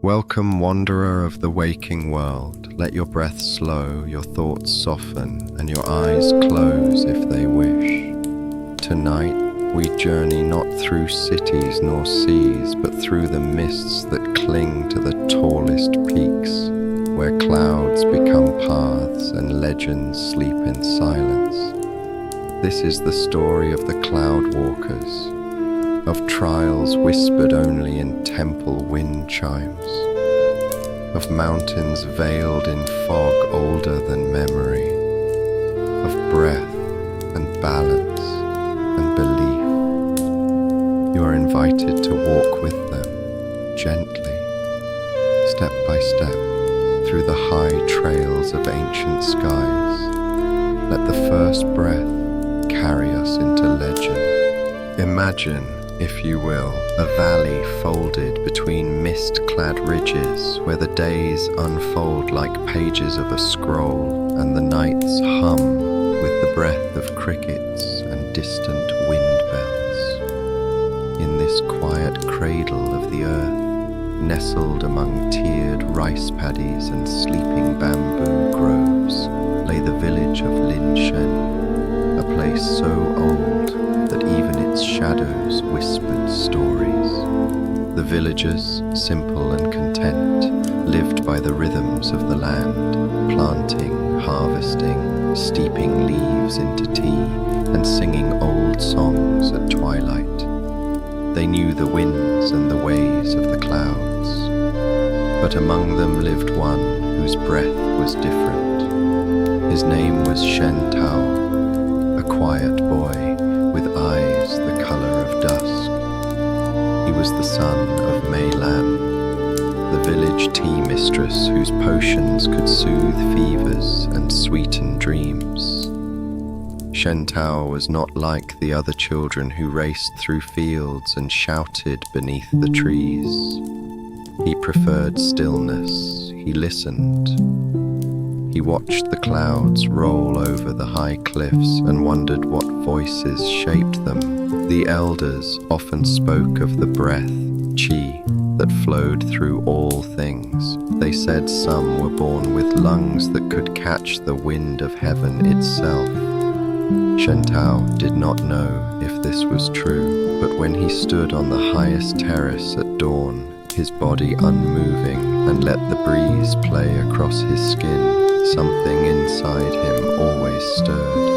Welcome, wanderer of the waking world. Let your breath slow, your thoughts soften, and your eyes close if they wish. Tonight, we journey not through cities nor seas, but through the mists that cling to the tallest peaks, where clouds become paths and legends sleep in silence. This is the story of the cloud walkers, of trials whispered only in temple wind chimes, of mountains veiled in fog older than memory, of breath and balance and belief. You are invited to walk with them, gently, step by step, through the high trails of ancient skies. Let the first breath carry us into legend. Imagine, if you will, a valley folded between mist-clad ridges where the days unfold like pages of a scroll and the nights hum with the breath of crickets and distant wind bells. In this quiet cradle of the earth, nestled among tiered rice paddies and sleeping bamboo groves, lay the village of Linshen, a place so old that even its shadows whispered stories. The villagers, simple and content, lived by the rhythms of the land, planting, harvesting, steeping leaves into tea, and singing old songs at twilight. They knew the winds and the ways of the clouds, but among them lived one whose breath was different. His name was Shen Tao, a quiet boy with eyes the color of dusk. He was the son of Mei Lan, the village tea mistress whose potions could soothe fevers and sweeten dreams. Shen Tao was not like the other children who raced through fields and shouted beneath the trees. He preferred stillness. He listened. He watched the clouds roll over the high cliffs and wondered what voices shaped them. The elders often spoke of the breath, qi, that flowed through all things. They said some were born with lungs that could catch the wind of heaven itself. Shen Tao did not know if this was true, but when he stood on the highest terrace at dawn, his body unmoving, and let the breeze play across his skin, something inside him always stirred.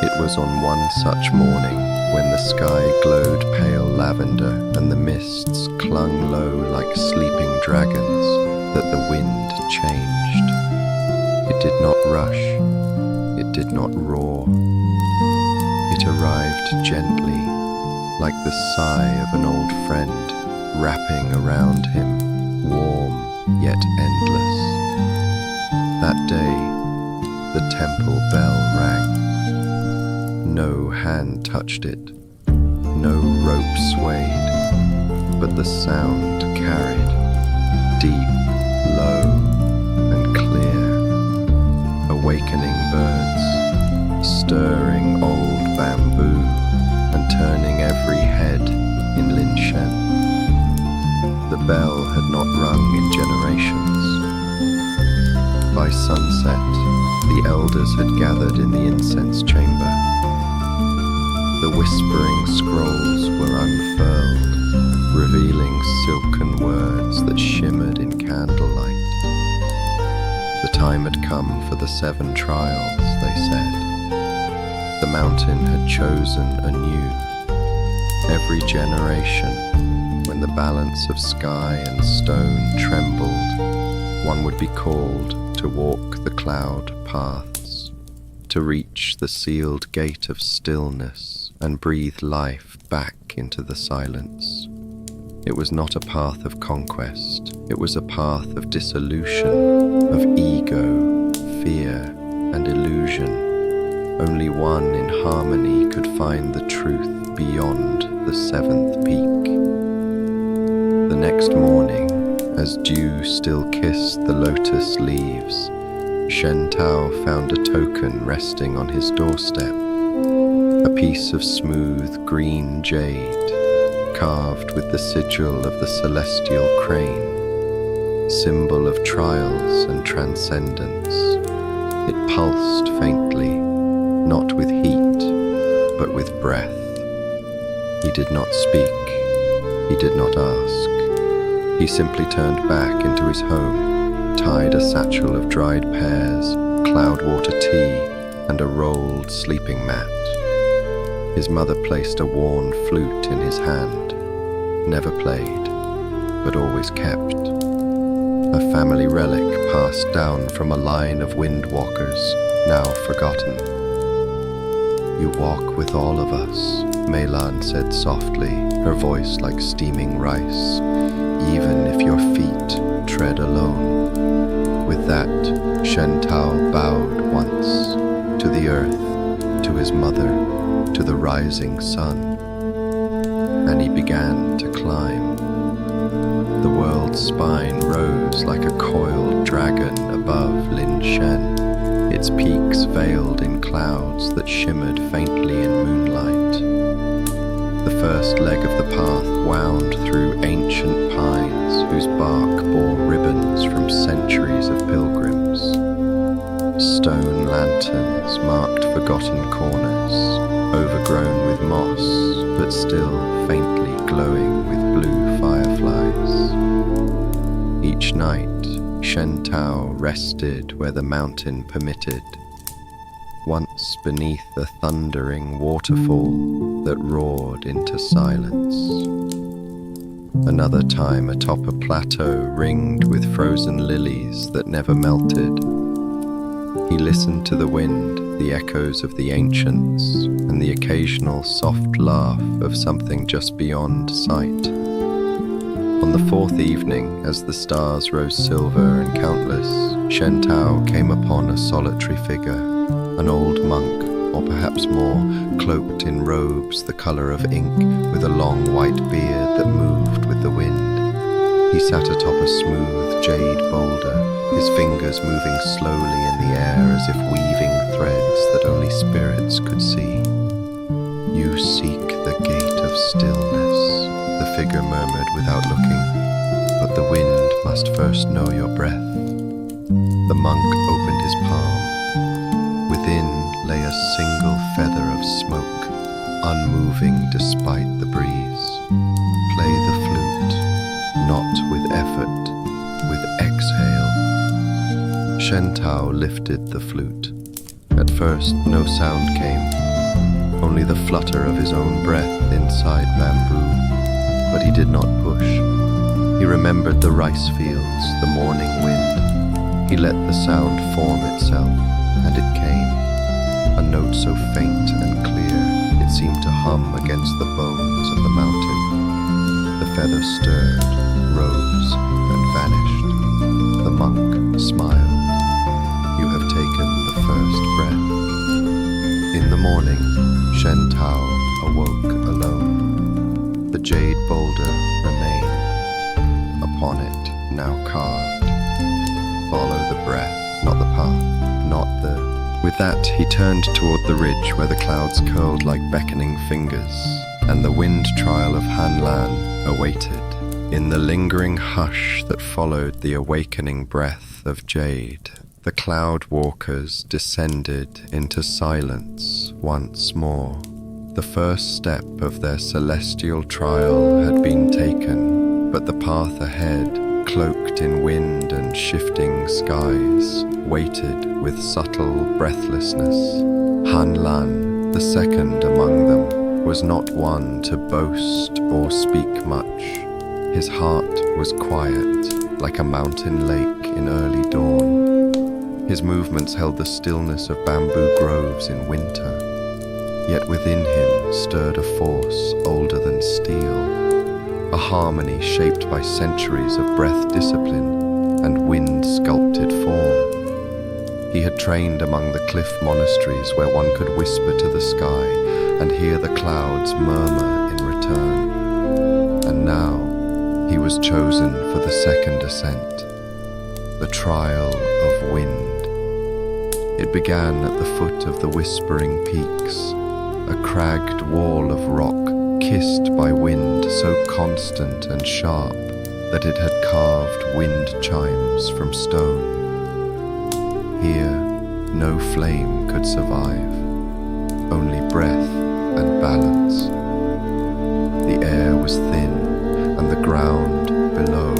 It was on one such morning, when the sky glowed pale lavender and the mists clung low like sleeping dragons, that the wind changed. It did not rush. It did not roar. It arrived gently, like the sigh of an old friend, wrapping around him, warm yet endless. That day, the temple bell rang. No hand touched it, no rope swayed, but the sound carried, deep, low, and clear, awakening birds, stirring old bamboo, and turning every head in Linshen. The bell had not rung in generations. By sunset, the elders had gathered in the incense chamber. The whispering scrolls were unfurled, revealing silken words that shimmered in candlelight. The time had come for the 7 trials, they said. The mountain had chosen anew. Every generation, when the balance of sky and stone trembled, one would be called to walk the cloud paths, to reach the sealed gate of stillness and breathe life back into the silence. It was not a path of conquest, it was a path of dissolution, of ego, fear, and illusion. Only one in harmony could find the truth beyond the 7th peak. The next morning, as dew still kissed the lotus leaves, Shen Tao found a token resting on his doorstep, a piece of smooth green jade, carved with the sigil of the celestial crane. symbol of trials and transcendence. It pulsed faintly, not with heat, but with breath. He did not speak. He did not ask. He simply turned back into his home, tied a satchel of dried pears, cloudwater tea, and a rolled sleeping mat. His mother placed a worn flute in his hand, never played, but always kept. A family relic passed down from a line of windwalkers, now forgotten. "You walk with all of us," Melan said softly, her voice like steaming rice, "even if your feet tread alone." With that, Shen Tao bowed once, to the earth, to his mother, to the rising sun, and he began to climb. The world's spine rose like a coiled dragon above Lin Shen, its peaks veiled in clouds that shimmered faintly in moonlight. The first leg of the path wound through ancient pines whose bark bore ribbons from centuries of pilgrims. Stone lanterns marked forgotten corners, overgrown with moss, but still faintly glowing with blue fireflies. Each night, Shen Tao rested where the mountain permitted, once beneath a thundering waterfall that roared into silence. Another time atop a plateau ringed with frozen lilies that never melted. He listened to the wind, the echoes of the ancients, and the occasional soft laugh of something just beyond sight. On the fourth evening, as the stars rose silver and countless, Shen Tao came upon a solitary figure, an old monk, or perhaps more, cloaked in robes the color of ink, with a long white beard that moved with the wind. He sat atop a smooth jade boulder, his fingers moving slowly in the air as if weaving threads that only spirits could see. "You seek the gate of stillness," the figure murmured without looking, "but the wind must first know your breath." The monk opened his palm. Within lay a single feather of smoke, unmoving despite the breeze. "Play the flute, not with effort, with exhale." Shen Tao lifted the flute. At first, no sound came, only the flutter of his own breath inside bamboo. But he did not push. He remembered the rice fields, the morning wind. He let the sound form itself, and it came. A note so faint and clear, it seemed to hum against the bones of the mountain. The feather stirred, rose, and vanished. The monk smiled. "You have taken the first breath." In the morning, Shen Tao awoke alone. The jade boulder remained. Upon it, now carved, "Follow the breath, not the path, not the..." With that, he turned toward the ridge where the clouds curled like beckoning fingers, and the wind trial of Hanlan awaited. In the lingering hush that followed the awakening breath of jade, the cloud walkers descended into silence once more. The first step of their celestial trial had been taken, but the path ahead, cloaked in wind and shifting skies, waited with subtle breathlessness. Hanlan, the second among them, was not one to boast or speak much. His heart was quiet, like a mountain lake in early dawn. His movements held the stillness of bamboo groves in winter. Yet within him stirred a force older than steel, a harmony shaped by centuries of breath discipline and wind-sculpted form. He had trained among the cliff monasteries where one could whisper to the sky and hear the clouds murmur in return. And now he was chosen for the second ascent, the trial of wind. It began at the foot of the whispering peaks, a cragged wall of rock kissed by wind so constant and sharp that it had carved wind chimes from stone. Here, no flame could survive, only breath and balance. The air was thin, and the ground below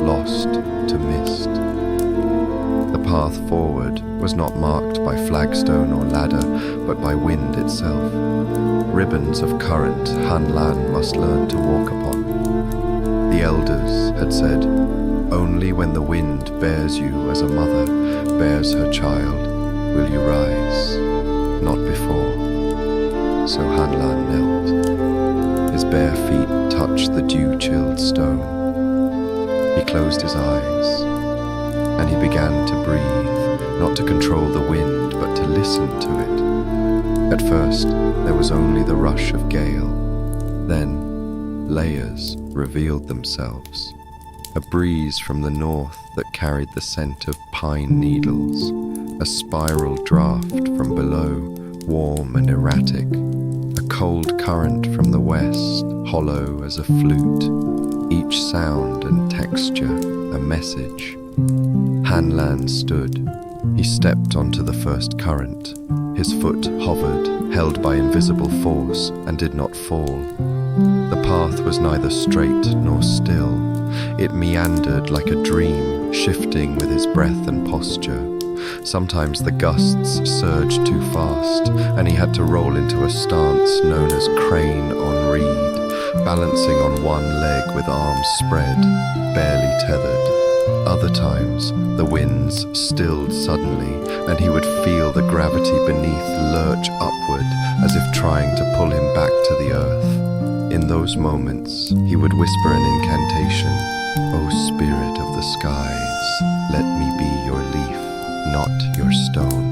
lost to mist. The path forward was not marked by flagstone or ladder, but by wind itself. Ribbons of current Han Lan must learn to walk upon. The elders had said, "Only when the wind bears you as a mother bears her child will you rise, not before." So Han Lan knelt. His bare feet touched the dew-chilled stone. He closed his eyes, and he began to breathe, not to control the wind, but to listen to it. At first, there was only the rush of gale. Then, layers revealed themselves. A breeze from the north that carried the scent of pine needles. A spiral draft from below, warm and erratic. A cold current from the west, hollow as a flute. Each sound and texture a message. Han Lan stood. He stepped onto the first current. His foot hovered, held by invisible force, and did not fall. The path was neither straight nor still. It meandered like a dream, shifting with his breath and posture. Sometimes the gusts surged too fast, and he had to roll into a stance known as crane on reed, balancing on one leg with arms spread, barely tethered. Other times, the winds stilled suddenly, and he would feel the gravity beneath lurch upward, as if trying to pull him back to the earth. In those moments, he would whisper an incantation, "O spirit of the skies, let me be your leaf, not your stone."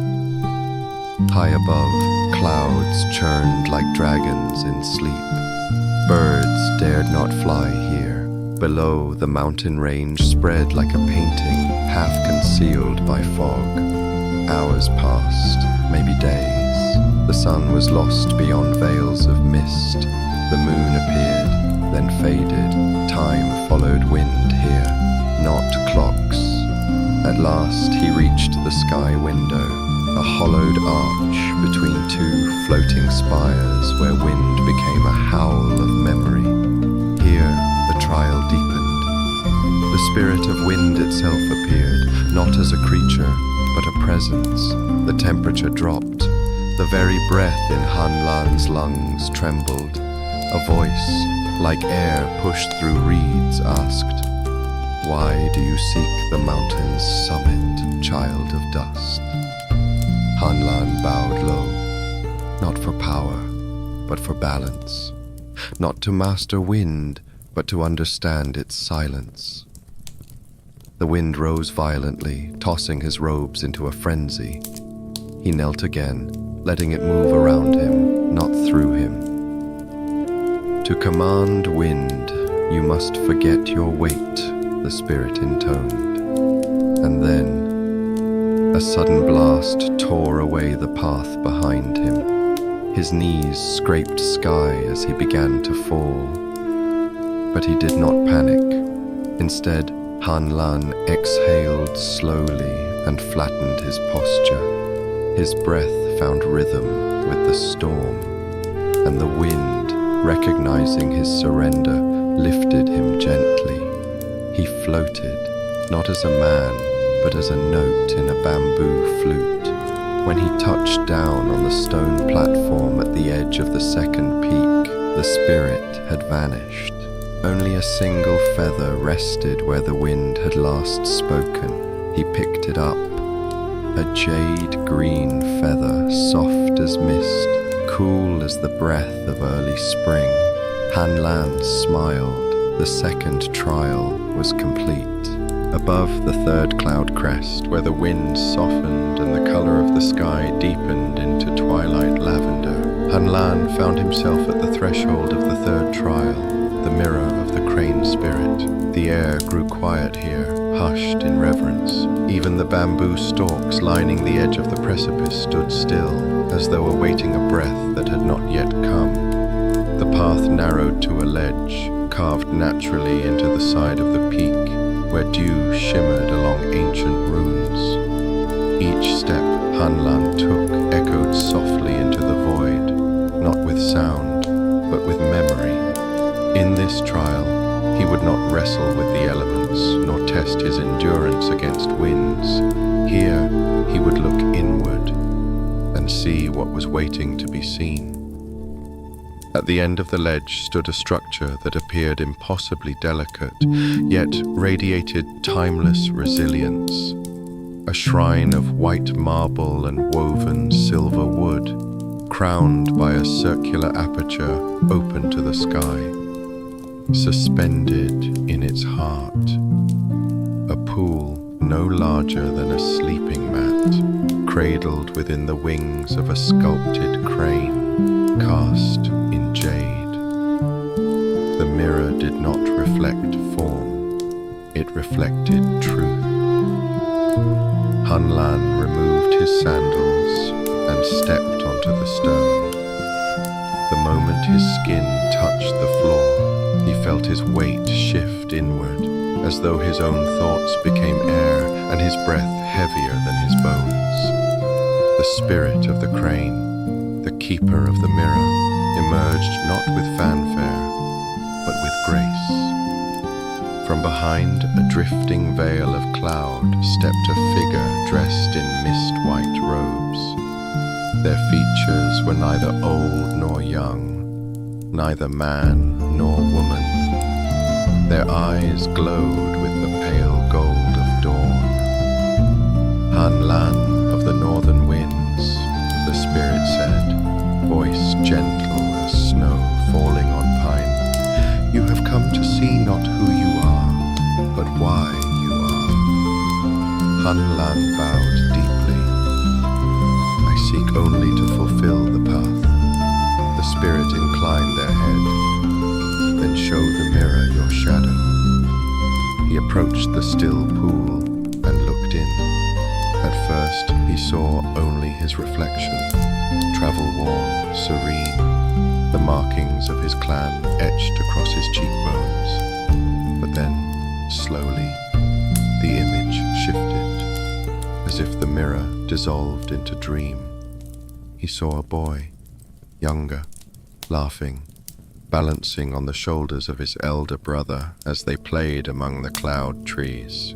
High above, clouds churned like dragons in sleep. Birds dared not fly here. Below, the mountain range spread like a painting, half concealed by fog. Hours passed, maybe days. The sun was lost beyond veils of mist. The moon appeared, then faded. Time followed wind here, not clocks. At last he reached the sky window, a hollowed arch between two floating spires where wind became a howl of memory. Here the trial deepened. The spirit of wind itself appeared, not as a creature, but a presence. The temperature dropped. The very breath in Han Lan's lungs trembled. A voice, like air pushed through reeds, asked, "Why do you seek the mountain's summit, child of dust?" Han Lan bowed low, not for power, but for balance. Not to master wind, but to understand its silence. The wind rose violently, tossing his robes into a frenzy. He knelt again, letting it move around him, not through him. "To command wind, you must forget your weight," the spirit intoned. And then, a sudden blast tore away the path behind him. His knees scraped sky as he began to fall. But he did not panic. Instead, Han Lan exhaled slowly and flattened his posture. His breath found rhythm with the storm, and the wind, recognizing his surrender, lifted him gently. He floated, not as a man, but as a note in a bamboo flute. When he touched down on the stone platform at the edge of the second peak, the spirit had vanished. Only a single feather rested where the wind had last spoken. He picked it up. A jade green feather, soft as mist, cool as the breath of early spring. Han Lan smiled. The second trial was complete. Above the third cloud crest, where the wind softened and the color of the sky deepened into twilight lavender, Han Lan found himself at the threshold of the third trial, the mirror of the crane spirit. The air grew quiet here, hushed in reverence. Even the bamboo stalks lining the edge of the precipice stood still, as though awaiting a breath that had not yet come. The path narrowed to a ledge, carved naturally into the side of the peak, where dew shimmered along ancient runes. Each step Hanlan took echoed softly into the void, not with sound, but with memory. In this trial, he would not wrestle with the elements, nor test his endurance against winds. Here, he would look inward and see what was waiting to be seen. At the end of the ledge stood a structure that appeared impossibly delicate, yet radiated timeless resilience. A shrine of white marble and woven silver wood, crowned by a circular aperture open to the sky. Suspended in its heart, a pool no larger than a sleeping mat, cradled within the wings of a sculpted crane, cast in jade. The mirror did not reflect form, it reflected truth. Hanlan removed his sandals and stepped onto the stone. The moment his skin touched the floor, he felt his weight shift inward, as though his own thoughts became air and his breath heavier than his bones. The spirit of the crane, the keeper of the mirror, emerged not with fanfare, but with grace. From behind a drifting veil of cloud stepped a figure dressed in mist-white robes. Their features were neither old nor young, neither man nor woman. Their eyes glowed with the pale gold of dawn. Hanlan of the northern winds, the spirit said, voice gentle as snow falling on pine. You have come to see not who you are, but why you are. Hanlan bowed deeply. I seek only to fulfill the path. The spirit inclined their head. Then show the mirror your shadow. He approached the still pool and looked in. At first, he saw only his reflection, travel-worn, serene, the markings of his clan etched across his cheekbones. But then, slowly, the image shifted, as if the mirror dissolved into dream. He saw a boy, younger, laughing, balancing on the shoulders of his elder brother as they played among the cloud trees.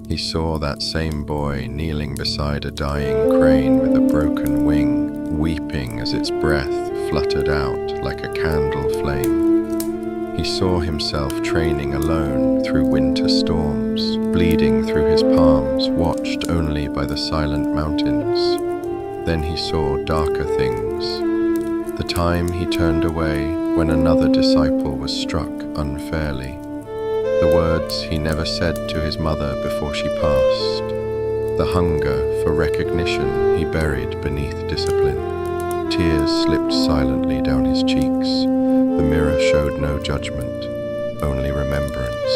He saw that same boy kneeling beside a dying crane with a broken wing, weeping as its breath fluttered out like a candle flame. He saw himself training alone through winter storms, bleeding through his palms, watched only by the silent mountains. Then he saw darker things. The time he turned away when another disciple was struck unfairly. The words he never said to his mother before she passed. The hunger for recognition he buried beneath discipline. Tears slipped silently down his cheeks. The mirror showed no judgment, only remembrance.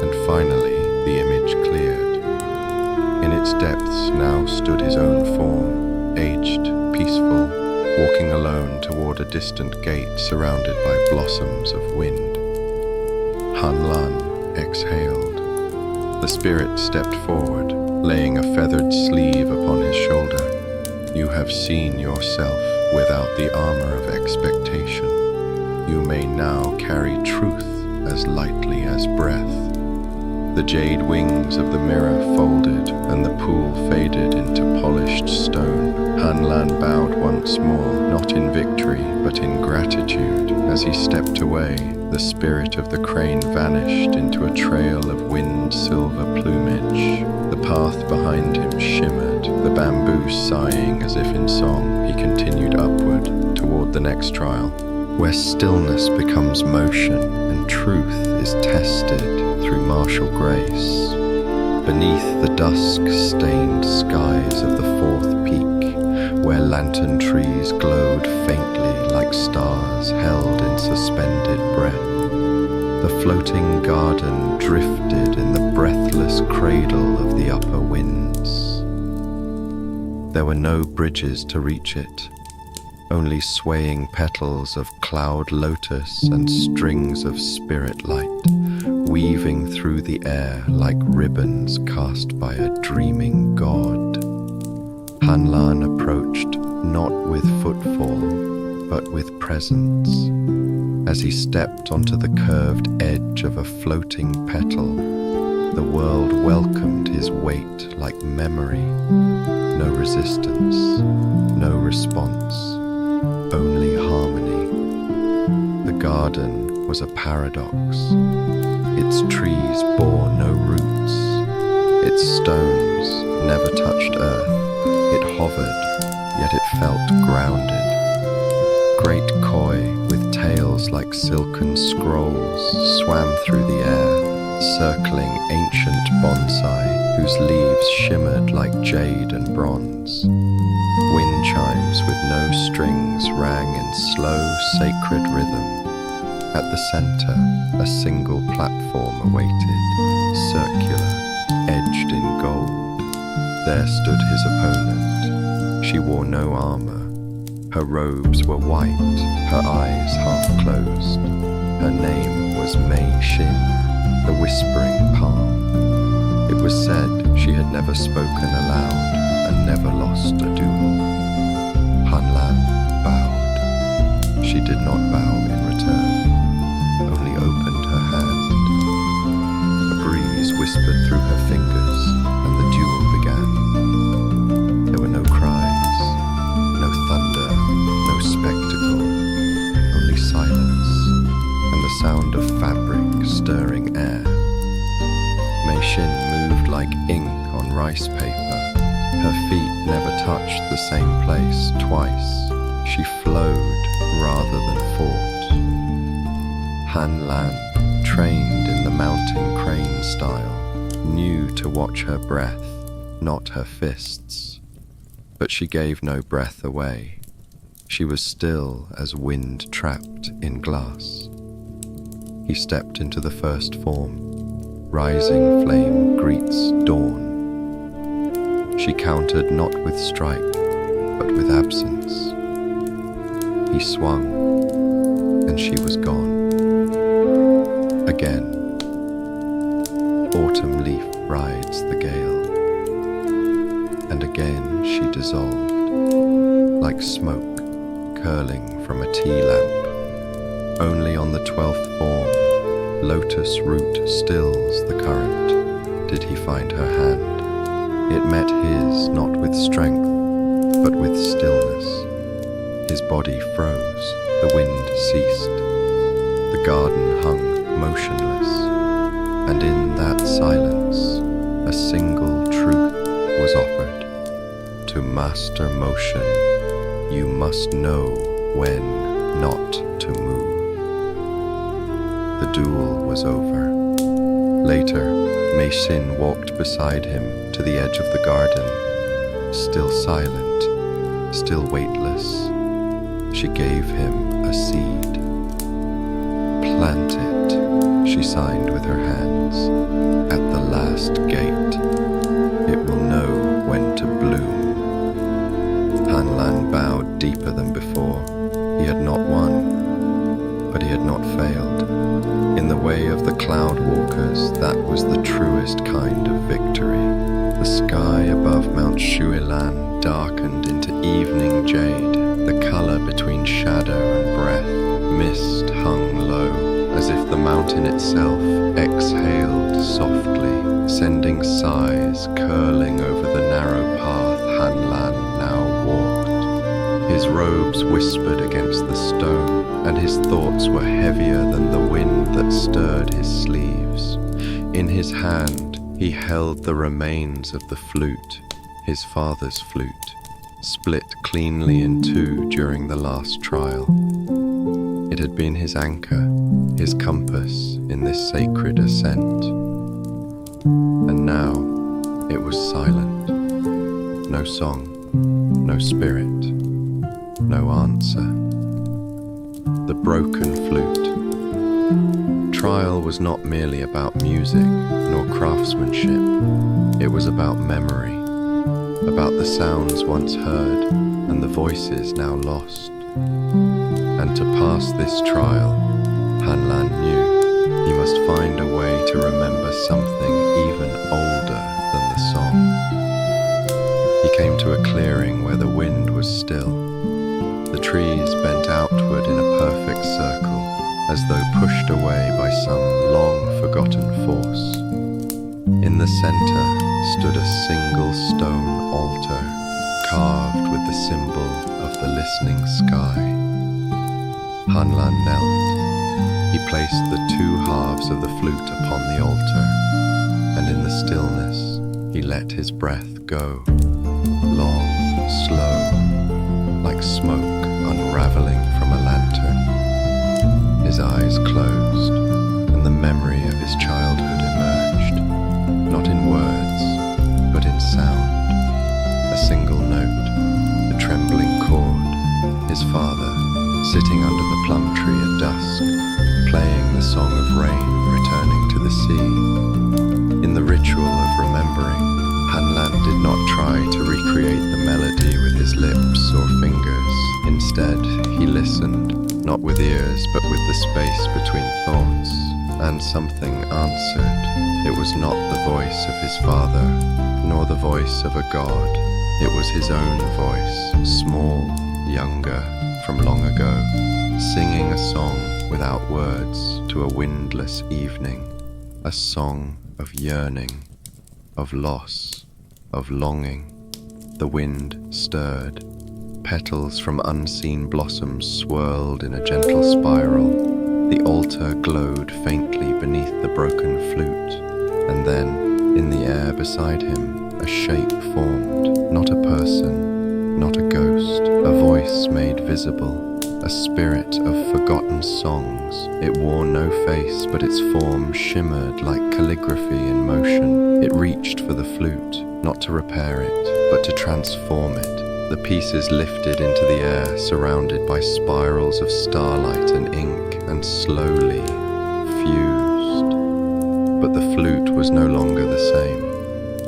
And finally, the image cleared. In its depths now stood his own form, aged, peaceful, walking alone toward a distant gate surrounded by blossoms of wind. Hanlan exhaled. The spirit stepped forward, laying a feathered sleeve upon his shoulder. You have seen yourself without the armor of expectation. You may now carry truth as lightly as breath. The jade wings of the mirror folded, and the pool faded into polished stone. Hanlan bowed once more, not in victory, but in gratitude. As he stepped away, the spirit of the crane vanished into a trail of wind-silver plumage. The path behind him shimmered, the bamboo sighing as if in song. He continued upward, toward the next trial, where stillness becomes motion and truth is tested through martial grace. Beneath the dusk-stained skies of the fourth peak, where lantern trees glowed faintly like stars held in suspended breath, the floating garden drifted in the breathless cradle of the upper winds. There were no bridges to reach it. only swaying petals of cloud lotus and strings of spirit light, weaving through the air like ribbons cast by a dreaming god. Hanlan approached not with footfall, but with presence. As he stepped onto the curved edge of a floating petal, the world welcomed his weight like memory. No resistance, no response, only harmony. The garden was a paradox. Its trees bore no roots. Its stones never touched earth. It hovered, yet it felt grounded. Great koi with tails like silken scrolls swam through the air, circling ancient bonsai whose leaves shimmered like jade and bronze. Wind chimes with no strings rang in slow, sacred rhythm. At the center, a single platform awaited, circular, edged in gold. There stood his opponent. She wore no armor. Her robes were white, her eyes half closed. Her name was Mei Xin, the Whispering Palm. It was said she had never spoken aloud and never lost a duel. Hanlan bowed. She did not bow in return, only opened her hand. A breeze whispered through her fingers, and the duel began. There were no cries, no thunder, no spectacle, only silence, and the sound of fabric stirring air. Mei Xin moved like ink on rice paper. Her feet never touched the same place twice. She flowed rather than fought. Hanlan, trained in the mountain crane style, knew to watch her breath, not her fists. But she gave no breath away. She was still as wind trapped in glass. He stepped into the first form. Rising flame greets dawn. She countered not with strike, but with absence. He swung, and she was gone. Again, autumn leaf rides the gale. And again she dissolved, like smoke curling from a tea lamp. Only on the 12th form, lotus root stills the current, did he find her hand. It met his not with strength, but with stillness. His body froze, the wind ceased. The garden hung motionless, and in that silence, a single truth was offered. To master motion, you must know when not to move. The duel was over. Later, Mei Xin walked beside him to the edge of the garden. Still silent, still weightless, she gave him a seed. Plant it, she signed with her hands, at the last gate. It will know when to bloom. Hanlan bowed deeper than before. He had not won, but he had not failed. In the way of the cloud walkers, that was the truest kind of victory. The sky above Mount Shuilan darkened into evening jade, the color between shadow and breath. Mist hung low, as if the mountain itself exhaled softly, sending sighs curling over the narrow path Hanlan now walked. His robes whispered against the stone, and his thoughts were heavier than the wind that stirred his sleeves. In his hand, he held the remains of the flute, his father's flute, split cleanly in two during the last trial. It had been his anchor, his compass in this sacred ascent. And now it was silent. No song, no spirit, no answer. The broken flute. Trial was not merely about music nor craftsmanship. It was about memory, about the sounds once heard and the voices now lost. And to pass this trial, Hanlan knew he must find a way to remember something even older than the song. He came to a clearing where the wind was still. The trees bent outward in a perfect circle, as though pushed away by some long-forgotten force. In the center stood a single stone altar, carved with the symbol of the listening sky. Hanlan knelt. He placed the two halves of the flute upon the altar, and in the stillness he let his breath go, long, slow, like smoke unraveling from a lantern. His eyes closed, and the memory of his childhood emerged, not in words, but in sound. A single note, a trembling chord, his father, sitting under the plum tree at dusk, playing the song of rain returning to the sea. In the ritual of remembering, Hanlan did not try to recreate the melody with his lips or fingers. Instead, he listened, not with ears, but with the space between thoughts. And something answered. It was not the voice of his father, nor the voice of a god. It was his own voice, small, younger, from long ago, singing a song without words to a windless evening, a song of yearning, of loss, of longing. The wind stirred. Petals from unseen blossoms swirled in a gentle spiral. The altar glowed faintly beneath the broken flute, and then, in the air beside him, a shape formed, not a person, not a ghost, a voice made visible, a spirit of forgotten songs. It wore no face, but its form shimmered like calligraphy in motion. It reached for the flute, not to repair it, but to transform it. The pieces lifted into the air, surrounded by spirals of starlight and ink, and slowly fused. But the flute was no longer the same.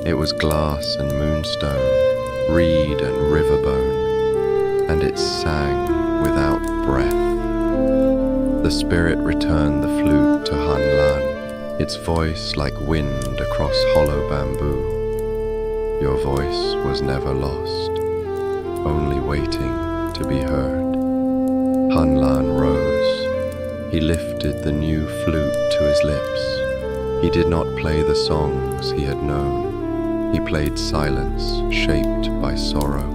It was glass and moonstone, reed and riverbone, and it sang without breath. The spirit returned the flute to Hanlan, its voice like wind across hollow bamboo. Your voice was never lost, only waiting to be heard. Hanlan rose. He lifted the new flute to his lips. He did not play the songs he had known. He played silence shaped by sorrow,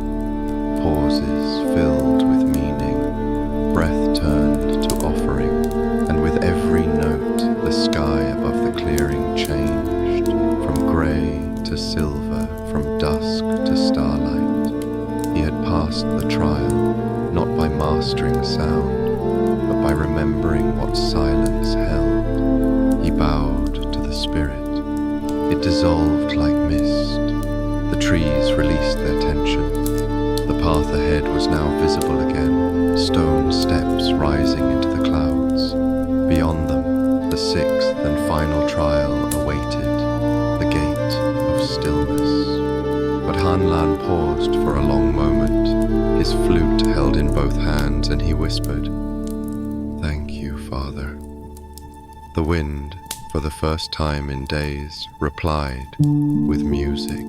pauses filled with meaning, breath turned to offering, and with every note the sky above the clearing changed, from grey to silver, from dusk to starlight. He had passed the trial, not by mastering sound, but by remembering what silence held. He bowed to the spirit. It dissolved like mist. The trees released their tension. The path ahead was now visible again, stone steps rising into the clouds. Beyond them, the sixth and final trial awaited, the gate of stillness. But Hanlan paused for a long moment, his flute held in both hands, and he whispered, "Thank you, Father." The wind, for the first time in days, replied with music.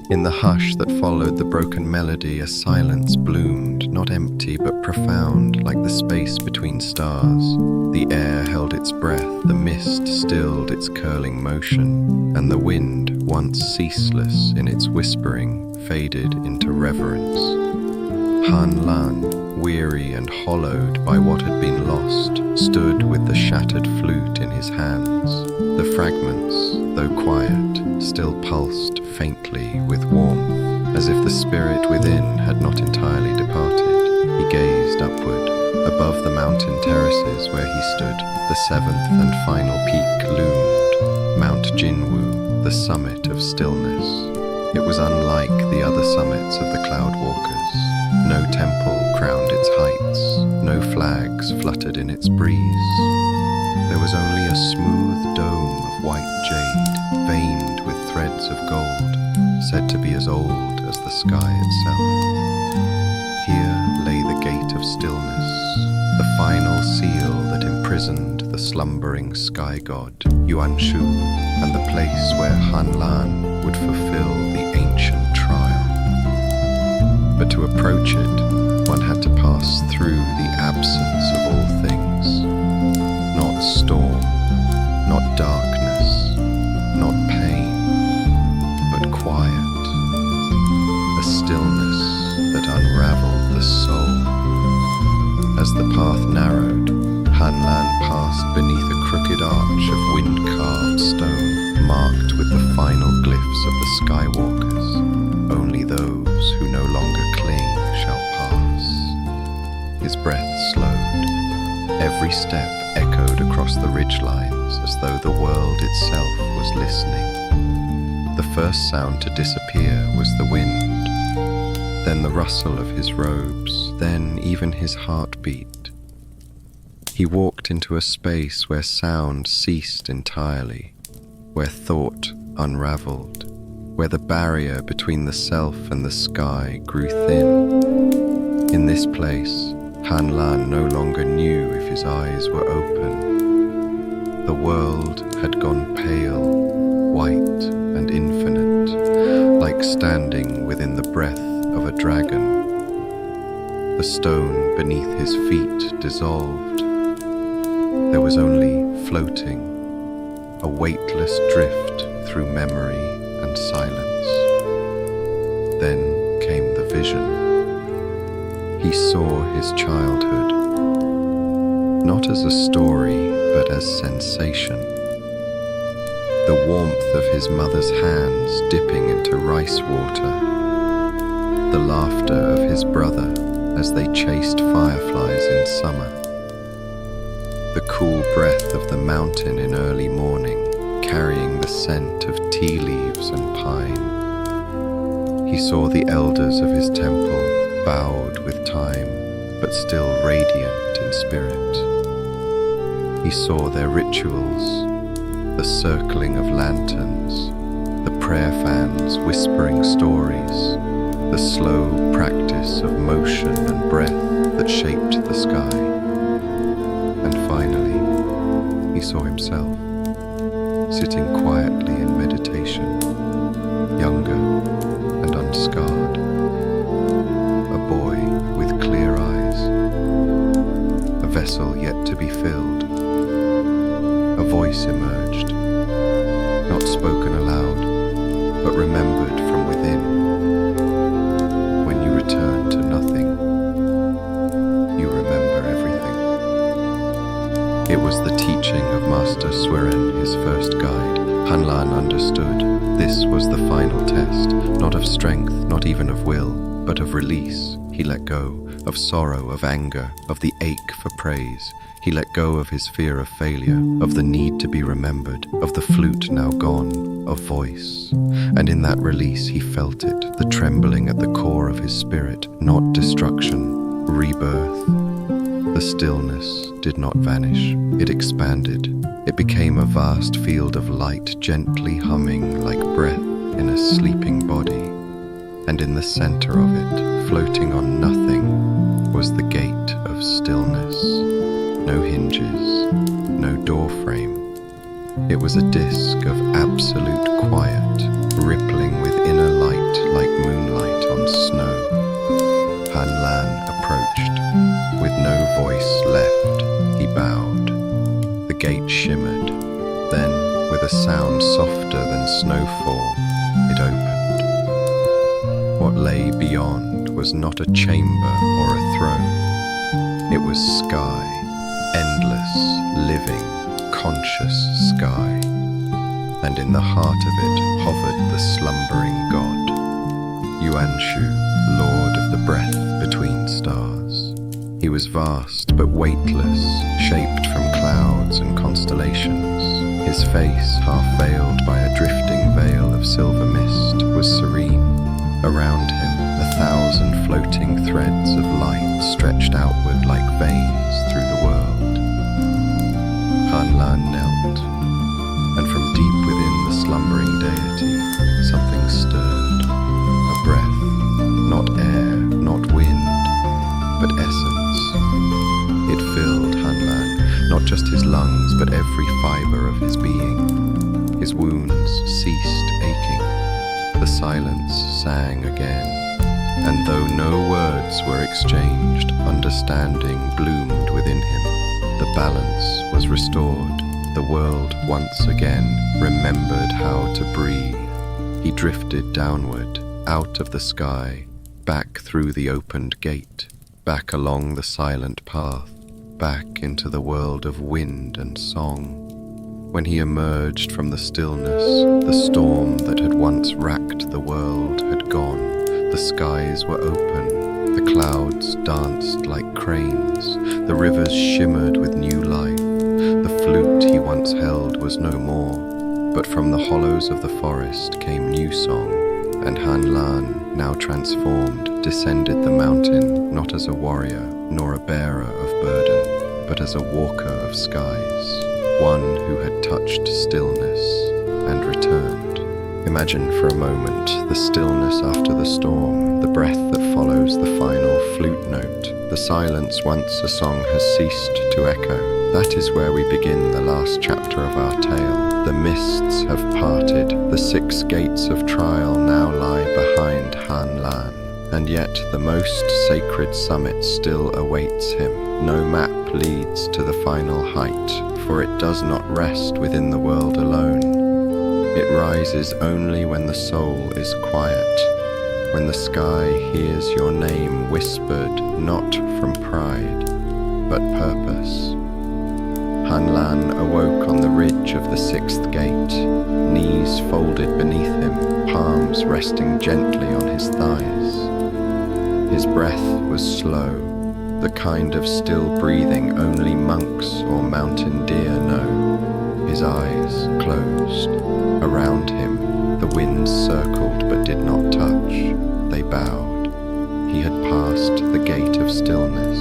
In the hush that followed the broken melody, a silence bloomed, not empty but profound, like the space between stars. The air held its breath, the mist stilled its curling motion, and the wind, once ceaseless in its whispering, faded into reverence. Hanlan, weary and hollowed by what had been lost, stood with the shattered flute in his hands. The fragments, though quiet, still pulsed faintly with warmth, as if the spirit within had not entirely departed. He gazed upward. Above the mountain terraces where he stood, the seventh and final peak loomed, Mount Jinwu, the summit of stillness. It was unlike the other summits of the Cloud Walkers. No temple crowned its heights, no flags fluttered in its breeze. There was only a smooth dome of white jade, veined with threads of gold, said to be as old as the sky itself. Here lay the gate of stillness, the final seal that imprisoned the slumbering sky god, Yuanshu, and the place where Hanlan would fulfill the ancient trial. But to approach it, one had to pass through the absence of all things. Not storm, not darkness, not pain, but quiet. A stillness that unraveled the soul. As the path narrowed, Hanlan passed beneath a crooked arch of wind-carved stone, marked with the final glyphs of the skywalkers. Only those who no longer cling shall pass. His breath slowed. Every step echoed across the ridgelines as though the world itself was listening. The first sound to disappear was the wind, then the rustle of his robes, then even his heartbeat. He walked into a space where sound ceased entirely, where thought unraveled, where the barrier between the self and the sky grew thin. In this place, Hanlan no longer knew if his eyes were open. The world had gone pale, white and infinite, like standing within the breath of a dragon. The stone beneath his feet dissolved. There was only floating, a weightless drift through memory and silence. Then came the vision. He saw his childhood, not as a story, but as sensation. The warmth of his mother's hands dipping into rice water, the laughter of his brother as they chased fireflies in summer, the cool breath of the mountain in early morning, carrying the scent of tea leaves and pine. He saw the elders of his temple, bowed with time, but still radiant in spirit. He saw their rituals, the circling of lanterns, the prayer fans whispering stories, the slow practice of motion and breath that shaped the sky. And finally, he saw himself, sitting quietly in meditation, younger and unscarred, a boy with clear eyes, a vessel yet to be filled. A voice emerged, not spoken aloud, but remembered from within. When you return to nothing, you remember everything. It was the teaching of Master Serene, his first guide. Hanlan understood this was the final test, not of strength, not even of will, but of release. He let go of sorrow, of anger, of the ache for praise. He let go of his fear of failure, of the need to be remembered, of the flute now gone, of voice. And in that release he felt it, the trembling at the core of his spirit, not destruction, rebirth. The stillness did not vanish, it expanded. It became a vast field of light, gently humming like breath in a sleeping body. And in the center of it, floating on nothing, was the gate of stillness. No hinges, no door frame. It was a disk of absolute quiet, rippling with inner light like moonlight on snow. Hanlan approached. With no voice left, he bowed. The gate shimmered. Then, with a sound softer than snowfall, it opened. What lay beyond was not a chamber or a throne. It was sky. Endless, living, conscious sky, and in the heart of it hovered the slumbering god, Yuanshu, lord of the breath between stars. He was vast but weightless, shaped from clouds and constellations. His face, half veiled by a drifting veil of silver mist, was serene. Around him, 1,000 floating threads of light stretched outward like veins through the world. Hanlan knelt, and from deep within the slumbering deity, something stirred. A breath, not air, not wind, but essence. but every fiber of his being. His wounds ceased aching. The silence sang again, and though no words were exchanged, understanding bloomed within him. The balance was restored. The world once again remembered how to breathe. He drifted downward, out of the sky, back through the opened gate, back along the silent path, back into the world of wind and song. When he emerged from the stillness, the storm that had once racked the world had gone. The skies were open, the clouds danced like cranes, the rivers shimmered with new life. The flute he once held was no more, but from the hollows of the forest came new song, and Han Lan, now transformed, descended the mountain not as a warrior nor a bearer of burden, but as a walker of skies, one who had touched stillness and returned. Imagine for a moment the stillness after the storm, the breath that follows the final flute note. The silence once a song has ceased to echo. That is where we begin the last chapter of our tale. The mists have parted, the 6 gates of trial now lie behind Han Lan, and yet the most sacred summit still awaits him. No map leads to the final height, for it does not rest within the world alone. It rises only when the soul is quiet, when the sky hears your name whispered not from pride, but purpose. Han Lan awoke on the ridge of the 6th gate, knees folded beneath him, palms resting gently on his thighs. His breath was slow, the kind of still breathing only monks or mountain deer know. His eyes closed. Around him, the winds circled but did not touch. They bowed. He had passed the gate of stillness,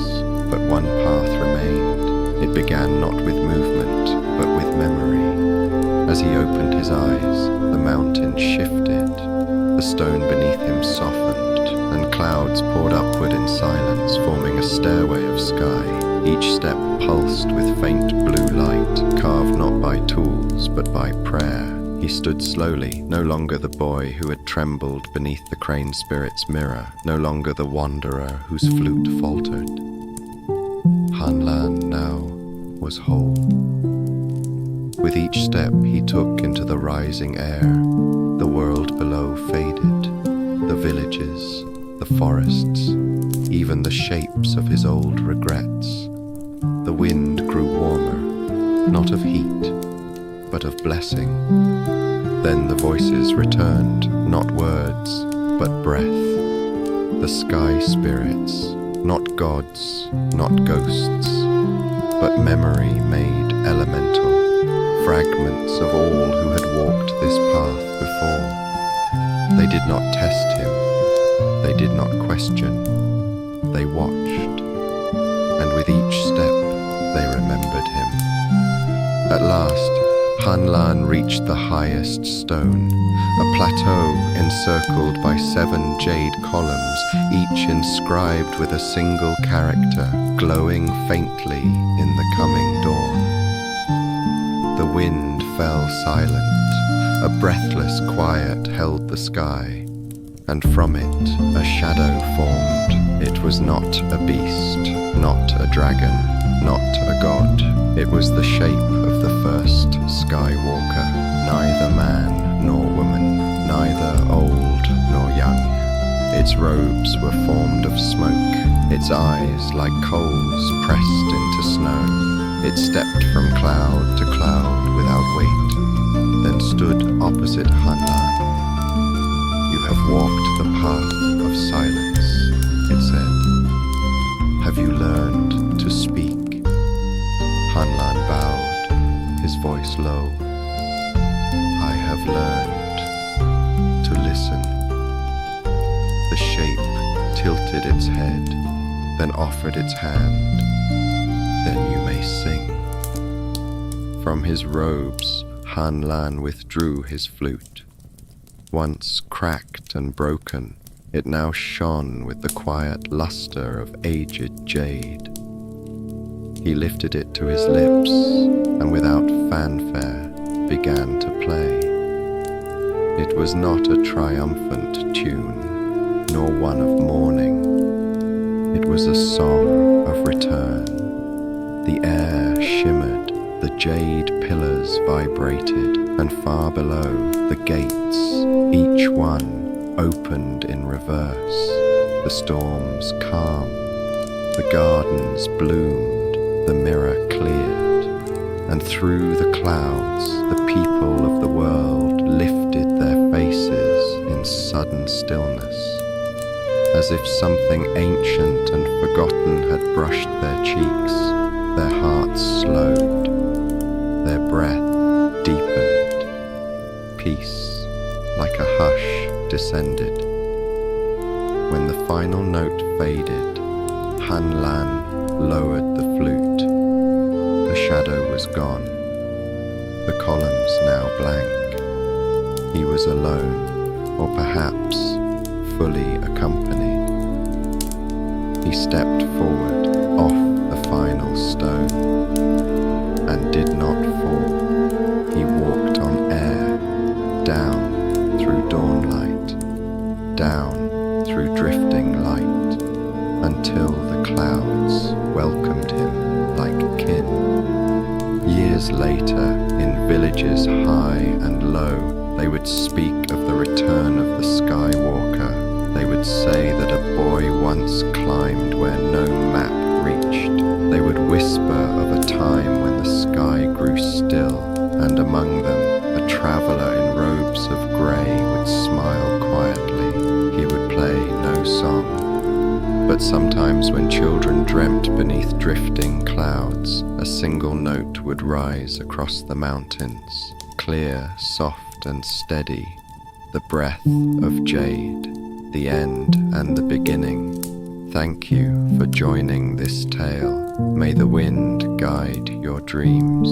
but one path remained. It began not with movement, but with memory. As he opened his eyes, the mountain shifted. The stone beneath him softened, and clouds poured upward in silence, forming a stairway of sky. Each step pulsed with faint blue light, carved not by tools, but by prayer. He stood slowly, no longer the boy who had trembled beneath the crane spirit's mirror, no longer the wanderer whose flute faltered. Han Lan now was whole. With each step he took into the rising air, the world below faded, the villages, the forests, even the shapes of his old regrets. The wind grew warmer, not of heat, but of blessing. Then the voices returned, not words, but breath. The sky spirits, not gods, not ghosts, but memory made elemental, fragments of all who had walked this path before. They did not test him, they did not question, they watched, and with each step they remembered him. At last, Han Lan reached the highest stone, a plateau encircled by 7 jade columns, each inscribed with a single character, glowing faintly in the coming dawn. The wind fell silent, a breathless quiet held the sky, and from it a shadow formed. It was not a beast, not a dragon, not a god. It was the shape of the first skywalker, neither man nor woman, neither old nor young. Its robes were formed of smoke, its eyes like coals pressed into snow. It stepped from cloud to cloud without weight, then stood opposite Han Lan. "You have walked the path of silence," it said. "Have you learned to speak?" Han Lan bowed, his voice low. "I have learned to listen." The shape tilted its head, then offered its hand. "Then you may sing." From his robes, Han Lan withdrew his flute. Once cracked and broken, it now shone with the quiet luster of aged jade. He lifted it to his lips and without fanfare began to play. It was not a triumphant tune, nor one of mourning. It was a song of return. The air shimmered, the jade pillars vibrated, and far below, the gates, each one opened in reverse. The storms calmed, the gardens bloomed, the mirror cleared, and through the clouds, the people of the world lifted their faces in sudden stillness, as if something ancient and forgotten had brushed their cheeks. Their hearts slowed, their breath deepened. Peace, like a hush, descended. When the final note faded, Han Lan lowered the flute. The shadow was gone, the columns now blank. He was alone, or perhaps fully accompanied. He stepped forward, off the final stone, and did not fall. He walked on air, down through dawnlight, down through drifting light, until the clouds welcomed him like kin. Years later, in villages high and low, they would speak of the return of the Skywalker. They would say that a boy once climbed where no map reached. They would whisper of a time when the sky grew still, and among them a traveller in robes of grey would smile quietly. He would play no song. But sometimes when children dreamt beneath drifting clouds, a single note would rise across the mountains, clear, soft and steady, the breath of jade, the end and the beginning. Thank you for joining this tale. May the wind guide your dreams.